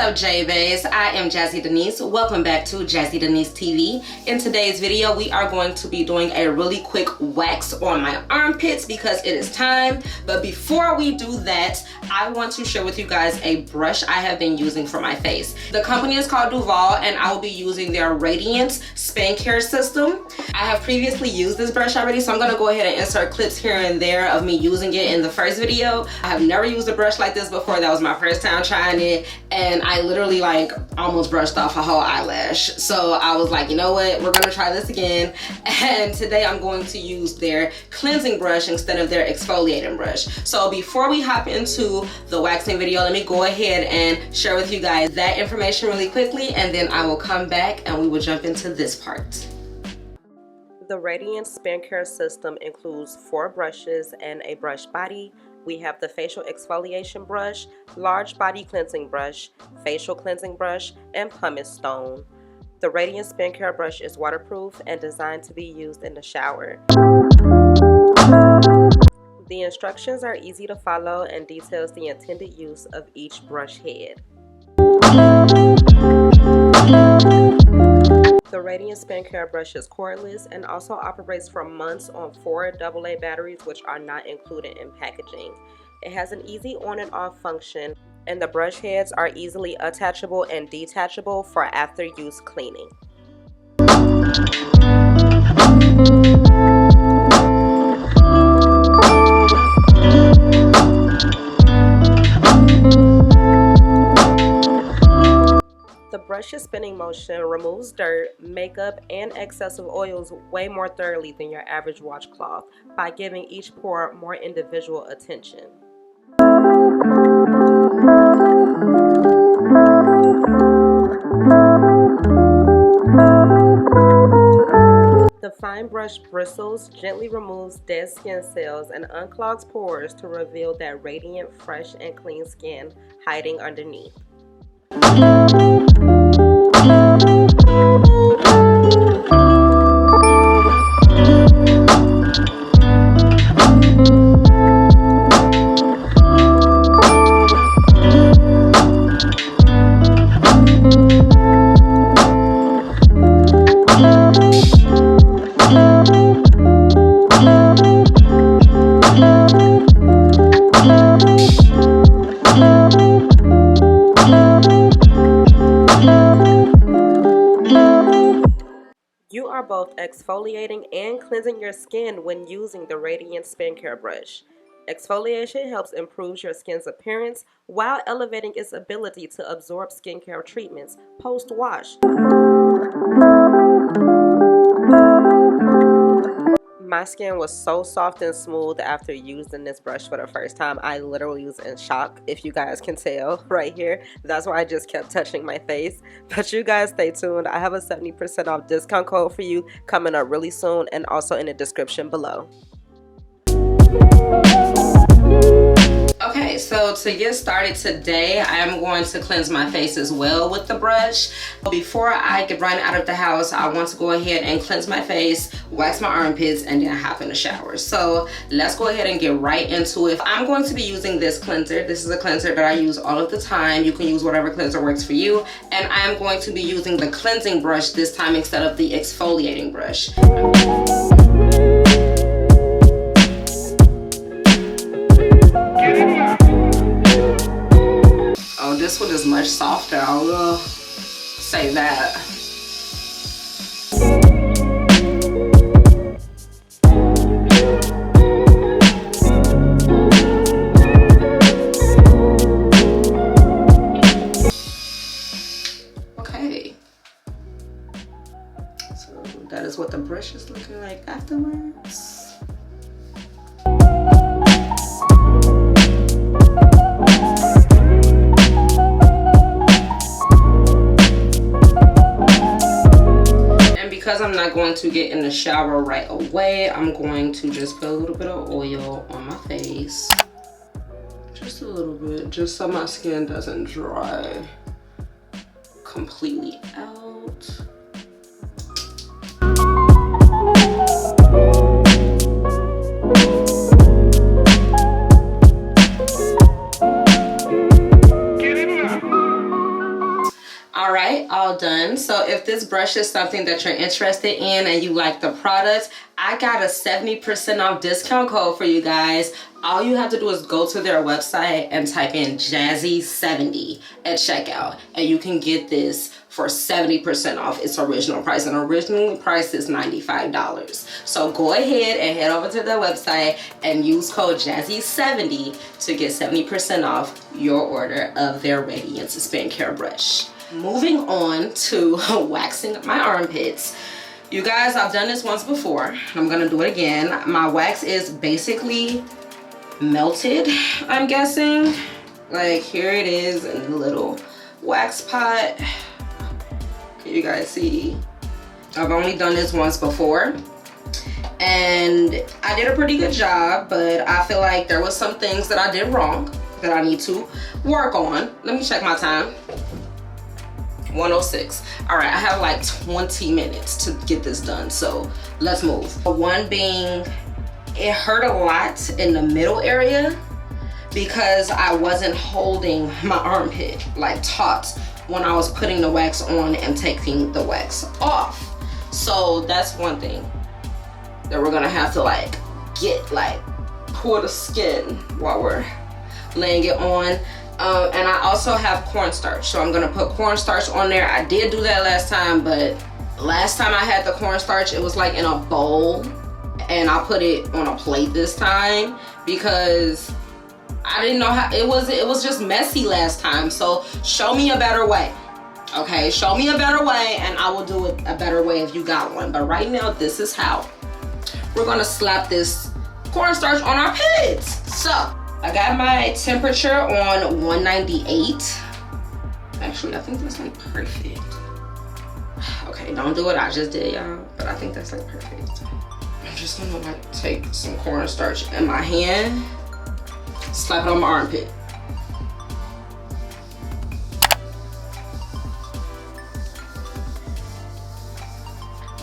up, JBAES? I am Jazzy Denise. Welcome back to JazzyDeniseTV. In today's video, we are going to be doing a really quick wax on my armpits because it is time. But before we do that, I want to share with you guys a brush I have been using for my face. The company is called Duvolle, and I will be using their Radiance span care system. I have previously used this brush already, so I'm going to go ahead and insert clips here and there of me using it in the first video. I have never used a brush like this before. That was my first time trying it, and I literally like almost brushed off a whole eyelash. So I was like, you know what, we're gonna try this again. And today I'm going to use their cleansing brush instead of their exfoliating brush. So before we hop into the waxing video, let me go ahead and share with you guys that information really quickly, and then I will come back and we will jump into this part. The Radiance span care system includes 4 brushes and a brush body. We have the facial exfoliation brush, large body cleansing brush, facial cleansing brush, and pumice stone. The Radiance span care brush is waterproof and designed to be used in the shower. The instructions are easy to follow and details the intended use of each brush head. The Radiance span care brush is cordless and also operates for months on 4 AA batteries, which are not included in packaging. It has an easy on and off function, and the brush heads are easily attachable and detachable for after use cleaning. The brush's spinning motion removes dirt, makeup, and excessive oils way more thoroughly than your average washcloth by giving each pore more individual attention. The fine brush bristles gently removes dead skin cells and unclogs pores to reveal that radiant, fresh, and clean skin hiding underneath. You are both exfoliating and cleansing your skin when using the Radiance span care brush. Exfoliation helps improve your skin's appearance while elevating its ability to absorb skincare treatments post-wash. My skin was so soft and smooth after using this brush for the first time. I literally was in shock, if you guys can tell right here. That's why I just kept touching my face. But you guys stay tuned. I have a 70% off discount code for you coming up really soon, and also in the description below. Okay, so to get started today, I am going to cleanse my face as well with the brush. Before I get run out of the house, I want to go ahead and cleanse my face, wax my armpits, and then hop in the shower. So let's go ahead and get right into it. I'm going to be using this cleanser. This is a cleanser that I use all of the time. You can use whatever cleanser works for you. And I'm going to be using the cleansing brush this time instead of the exfoliating brush. This one is much softer, I will say that. Okay. So that is what the brush is looking like afterwards. Because I'm not going to get in the shower right away, I'm going to just put a little bit of oil on my face. Just a little bit, just so my skin doesn't dry completely out. Okay, all done. So if this brush is something that you're interested in and you like the products, I got a 70% off discount code for you guys. All you have to do is go to their website and type in Jazzy70 at checkout, and you can get this for 70% off its original price. And originally price is $95. So go ahead and head over to their website and use code Jazzy70 to get 70% off your order of their Radiance Spin Care brush. Moving on to waxing my armpits. You guys, I've done this once before. I'm gonna do it again. My wax is basically melted, I'm guessing. Like, here it is in the little wax pot. Can you guys see? I've only done this once before, and I did a pretty good job, but I feel like there was some things that I did wrong that I need to work on. Let me check my time. 1:06. All right, I have like 20 minutes to get this done, so let's move. One being, it hurt a lot in the middle area because I wasn't holding my armpit like taut when I was putting the wax on and taking the wax off. So that's one thing that we're gonna have to like pull the skin while we're laying it on. And I also have cornstarch, so I'm gonna put cornstarch on there. I did do that last time, but last time I had the cornstarch, it was like in a bowl, and I put it on a plate this time because I didn't know how it was just messy last time. So show me a better way. Okay, show me a better way and I will do it a better way if you got one. But right now, this is how we're gonna slap this cornstarch on our pits. So I got my temperature on 198. Actually, I think that's like perfect. Okay, don't do what I just did, y'all, but I think that's like perfect. I'm just gonna like take some cornstarch in my hand, slap it on my armpit.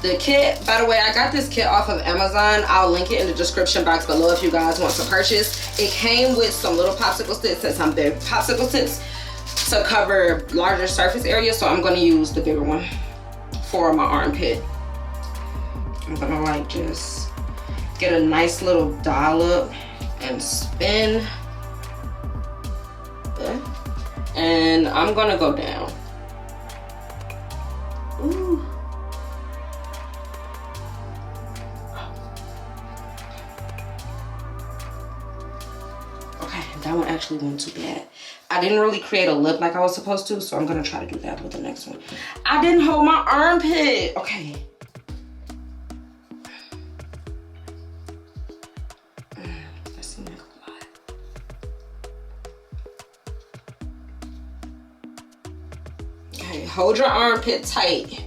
The kit, by the way, I got this kit off of Amazon. I'll link it in the description box below if you guys want to purchase. It came with some little popsicle sticks and some big popsicle sticks to cover larger surface areas, so I'm gonna use the bigger one for my armpit. I'm gonna like just get a nice little dollop and spin. Okay. And I'm gonna go down. Ooh. That one actually went too bad. I didn't really create a lip like I was supposed to, so I'm gonna try to do that with the next one. I didn't hold my armpit. Okay. That seemed like a lot. Okay, hold your armpit tight.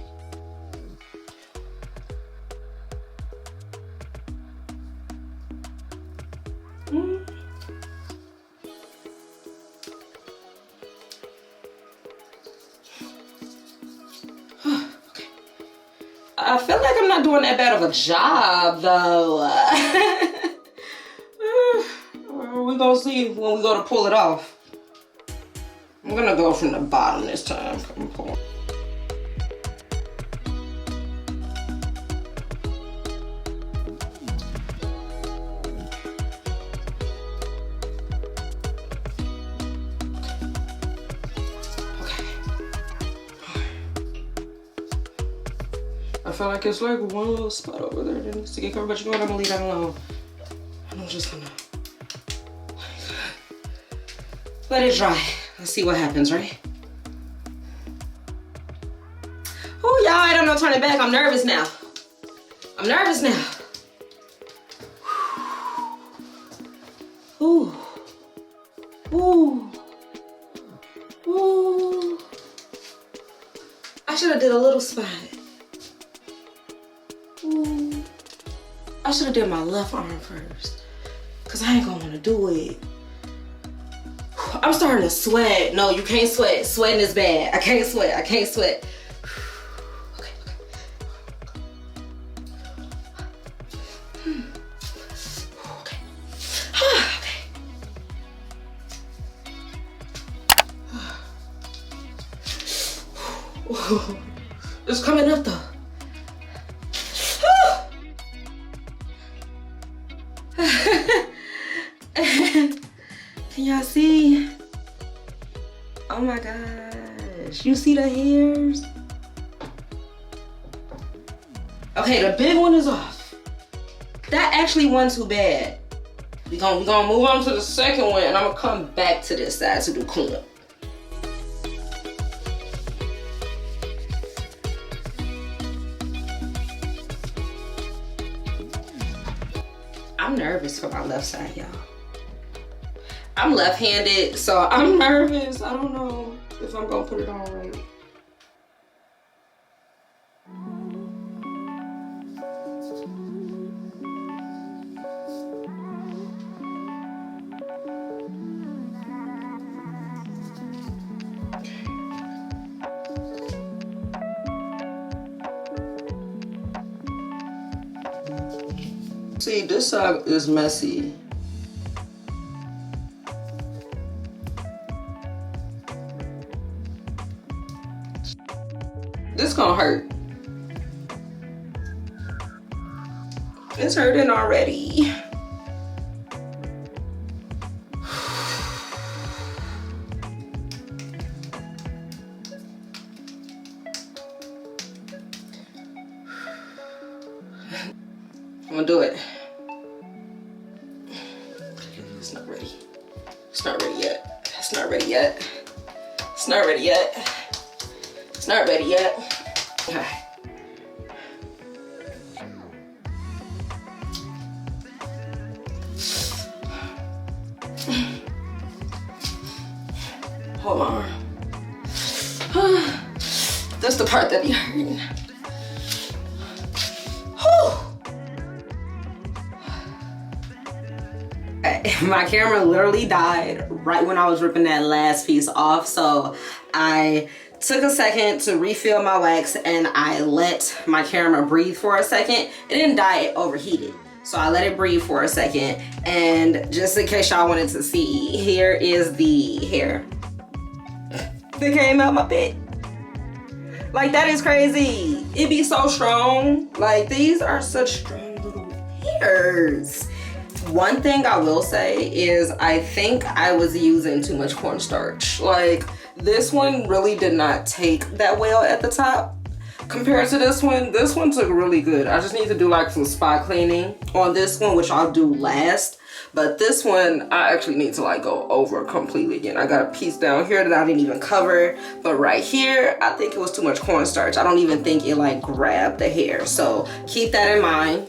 I feel like I'm not doing that bad of a job though. We're gonna see when we go to pull it off. I'm gonna go from the bottom this time. Come pull. I feel like it's like one little spot over there that needs to get covered, but you know what, I'm gonna leave that alone. And I'm just gonna let it dry. Let's see what happens, right? Oh, y'all, I don't know, turn it back. I'm nervous now. I'm nervous now. Ooh. Ooh. Ooh. I should have did a little spot. Ooh. I should have did my left arm first, cause I ain't gonna wanna do it. I'm starting to sweat. No, you can't sweat. Sweating is bad. I can't sweat. I can't sweat. Okay, okay. Okay. Okay. It's coming up though. Can y'all see? Oh my gosh. You see the hairs? Okay, the big one is off. That actually wasn't too bad. We gonna move on to the second one, and I'm gonna come back to this side to do cleanup. I'm nervous for my left side, y'all. I'm left-handed, so I'm nervous. I don't know if I'm gonna put it on right. See, this side is messy. This gonna hurt. It's hurting already. I'm gonna do it. It's not ready. It's not ready yet. It's not ready yet. It's not ready yet. It's not ready yet. Okay. Hold on. That's the part that be hurting. My camera literally died right when I was ripping that last piece off, so I took a second to refill my wax and I let my camera breathe for a second. It didn't die, it overheated. So I let it breathe for a second, and just in case y'all wanted to see, here is the hair that came out my pit. Like, that is crazy. It be so strong. Like, these are such strong little hairs. One thing I will say is I think I was using too much cornstarch. Like, this one really did not take that well at the top compared to this one. This one took really good. I just need to do like some spot cleaning on this one, which I'll do last. But this one, I actually need to like go over completely again. I got a piece down here that I didn't even cover. But right here, I think it was too much cornstarch. I don't even think it like grabbed the hair. So keep that in mind.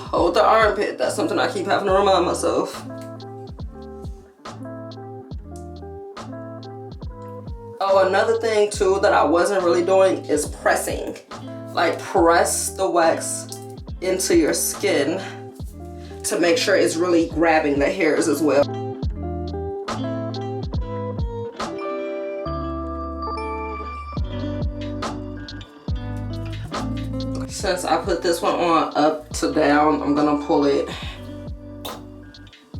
Hold the armpit. That's something I keep having to remind myself. Oh, another thing too that I wasn't really doing is pressing. Like, press the wax into your skin to make sure it's really grabbing the hairs as well. Since I put this one on up to down, I'm gonna pull it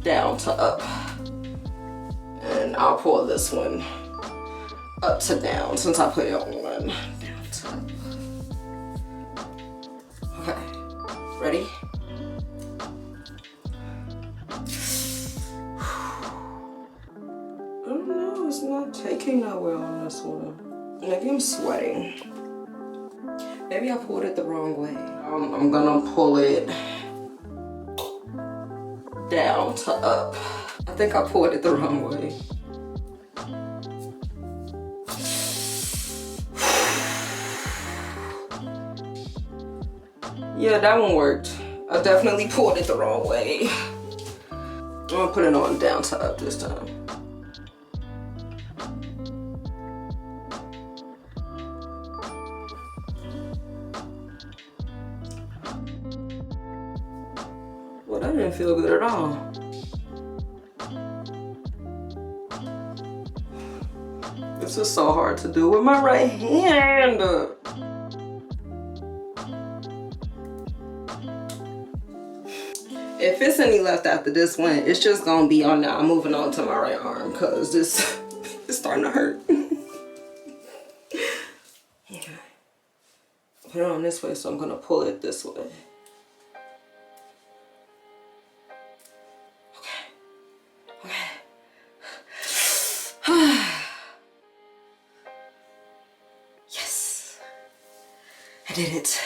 down to up. And I'll pull this one up to down since I put it on down to up. Okay, ready? I don't know, it's not taking that well on this one. Maybe I'm sweating. Maybe I pulled it the wrong way. I'm gonna pull it down to up. I think I pulled it the wrong way. Yeah, that one worked. I definitely pulled it the wrong way. I'm gonna put it on down to up this time. Well, that didn't feel good at all. This is so hard to do with my right hand. If it's any left after this one, it's just gonna be on now. I'm moving on to my right arm because this is starting to hurt. put it on this way, so I'm gonna pull it this way. Okay. Okay. Yes. I did it.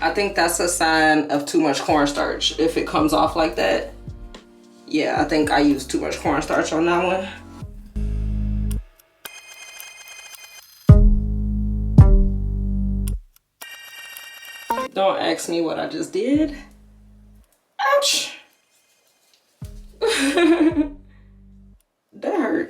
I think that's a sign of too much cornstarch if it comes off like that. Yeah, I think I used too much cornstarch on that one. Don't ask me what I just did. Ouch. That hurt.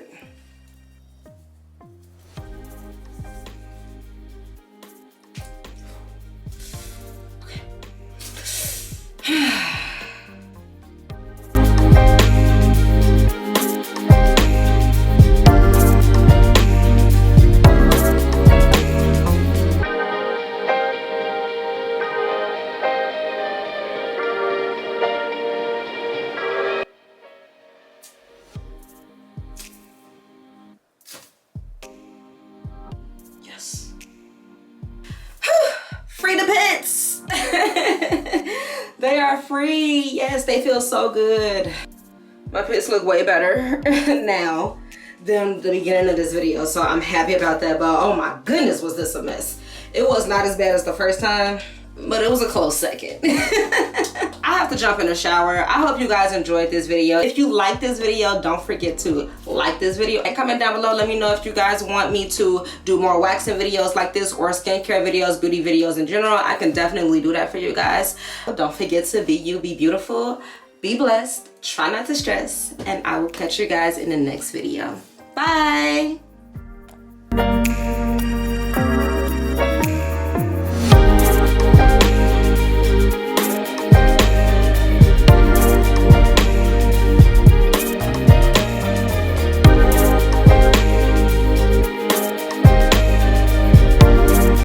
Yes. Free the pits. They are free. Yes, they feel so good. My pits look way better now than the beginning of this video, so I'm happy about that. But oh my goodness, was this a mess. It was not as bad as the first time, but it was a close second. I have to jump in the shower. I hope you guys enjoyed this video. If you like this video, don't forget to like this video and comment down below. Let me know if you guys want me to do more waxing videos like this or skincare videos, beauty videos in general. I can definitely do that for you guys. Don't forget to be you, be beautiful, be blessed, try not to stress, and I will catch you guys in the next video. Bye.